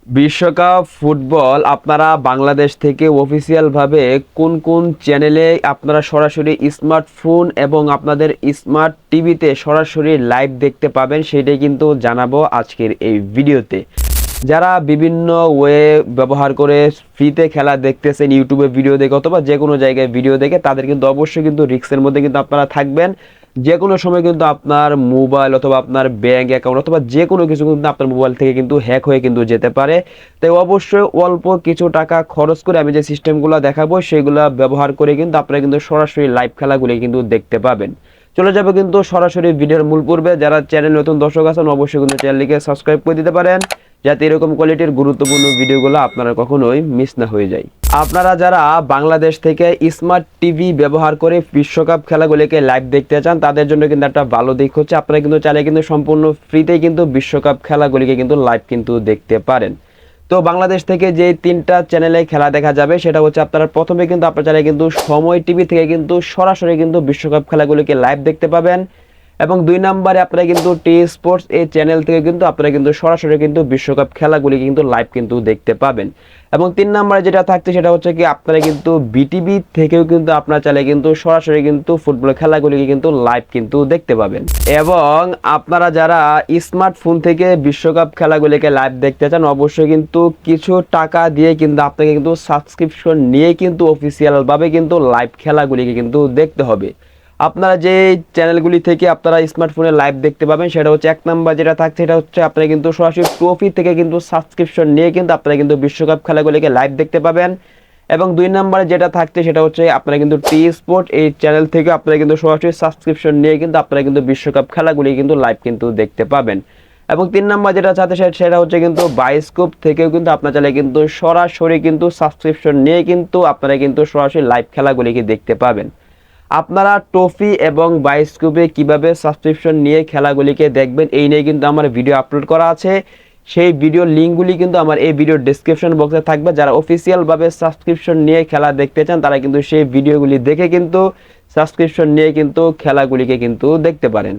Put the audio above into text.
বিশ্বকাপ ফুটবল আপনারা বাংলাদেশ থেকে অফিসিয়াল ভাবে কোন কোন চ্যানেলে আপনারা সরাসরি স্মার্টফোন এবং আপনাদের স্মার্ট টিভিতে সরাসরি লাইভ দেখতে পাবেন সেটাই কিন্তু জানাবো আজকের এই ভিডিওতে। যারা বিভিন্ন ওয়ে ব্যবহার করে ফ্রিতে খেলা দেখতেছেন, ইউটিউবে ভিডিও দেখে অথবা যে কোনো জায়গায় ভিডিও দেখে, তাদের কিন্তু অবশ্যই কিন্তু রিস্কের মধ্যে কিন্তু আপনারা থাকবেন। যে কোনো সময় কিন্তু আপনার মোবাইল অথবা আপনার ব্যাংক অ্যাকাউন্ট অথবা যে কোনো কিছু কিন্তু আপনার মোবাইল থেকে কিন্তু হ্যাক হয়ে কিন্তু যেতে পারে। তাই অবশ্যই অল্প কিছু টাকা খরচ করে আমি যে সিস্টেমগুলো দেখাবো সেগুলো ব্যবহার করে কিন্তু আপনারা কিন্তু সরাসরি লাইভ খেলাগুলি কিন্তু দেখতে পাবেন। চলে যাবে কিন্তু সরাসরি ভিডিওর মূল পূর্বে। যারা চ্যানেল নতুন দর্শক আছেন অবশ্যই কিন্তু চ্যানেলটিকে সাবস্ক্রাইব করে দিতে পারেন, যাতে এরকম কোয়ালিটির গুরুত্বপূর্ণ ভিডিওগুলো আপনারা কখনোই মিস না হয়ে যায়। আপনারা যারা বাংলাদেশ থেকে স্মার্ট টিভি ব্যবহার করে বিশ্বকাপ খেলাগুলিকে লাইভ দেখতে চান, তাদের জন্য কিন্তু একটা ভালো দিক হচ্ছে আপনারা কিন্তু চাইলে কিন্তু সম্পূর্ণ ফ্রিতেই কিন্তু বিশ্বকাপ খেলাগুলিকে কিন্তু লাইভ কিন্তু দেখতে পারেন। তো বাংলাদেশ থেকে যে তিনটা চ্যানেলে খেলা দেখা যাবে সেটা হচ্ছে, আপনারা প্রথমে কিন্তু আপনারা চাইলে কিন্তু সময় টিভি থেকে কিন্তু সরাসরি কিন্তু বিশ্বকাপ খেলাগুলিকে লাইভ দেখতে পাবেন, এবং 2 নম্বরে আপনারা কিন্তু টি স্পোর্টস এই চ্যানেল থেকে কিন্তু আপনারা কিন্তু সরাসরি কিন্তু বিশ্বকাপ খেলাগুলি কিন্তু লাইভ কিন্তু দেখতে পাবেন। এবং 3 নম্বরে যেটা থাকছে সেটা হচ্ছে কি, আপনারা কিন্তু বিটিভি থেকেও কিন্তু আপনারা চাইলে কিন্তু সরাসরি কিন্তু ফুটবল খেলাগুলিকে কিন্তু লাইভ কিন্তু দেখতে পাবেন। এবং আপনারা যারা স্মার্টফোন থেকে বিশ্বকাপ খেলাগুলিকে লাইভ দেখতে চান অবশ্যই কিন্তু কিছু টাকা দিয়ে কিন্তু আপনাকে কিন্তু সাবস্ক্রিপশন নিয়ে কিন্তু অফিসিয়াল ভাবে কিন্তু লাইভ খেলাগুলিকে কিন্তু দেখতে হবে। আপনারা যে চ্যানেলগুলি থেকে আপনারা স্মার্টফোনে লাইভ দেখতে পাবেন সেটা হচ্ছে, 1 নাম্বার যেটা থাকছে সেটা হচ্ছে আপনারা কিন্তু সরাসরি ট্রফি থেকে কিন্তু সাবস্ক্রিপশন নিয়ে কিন্তু আপনারা কিন্তু বিশ্বকাপ খেলাগুলিকে লাইভ দেখতে পাবেন। এবং 2 নম্বরে যেটা থাকছে সেটা হচ্ছে আপনারা কিন্তু টি স্পোর্ট এই চ্যানেল থেকে আপনারা কিন্তু সরাসরি সাবস্ক্রিপশন নিয়ে কিন্তু আপনারা কিন্তু বিশ্বকাপ খেলাগুলি কিন্তু লাইভ কিন্তু দেখতে পাবেন। এবং 3 নম্বর যেটা চাচ্ছে সেটা হচ্ছে কিন্তু বায়োস্কোপ থেকেও কিন্তু আপনারা চাইলে কিন্তু সরাসরি কিন্তু সাবস্ক্রিপশন নিয়ে কিন্তু আপনারা কিন্তু সরাসরি লাইভ খেলাগুলিকে দেখতে পাবেন। আপনারা ট্রফি এবং বায়োস্কোপে কিভাবে সাবস্ক্রিপশন নিয়ে খেলাগুলিকে দেখবেন এই নিয়ে কিন্তু আমার ভিডিও আপলোড করা আছে। সেই ভিডিও লিঙ্কগুলি কিন্তু আমার এই ভিডিওর ডেসক্রিপশন বক্সে থাকবে। যারা অফিসিয়াল ভাবে সাবস্ক্রিপশন নিয়ে খেলা দেখতে চান তারা কিন্তু সেই ভিডিওগুলি দেখে কিন্তু সাবস্ক্রিপশন নিয়ে কিন্তু খেলাগুলিকে কিন্তু দেখতে পারেন।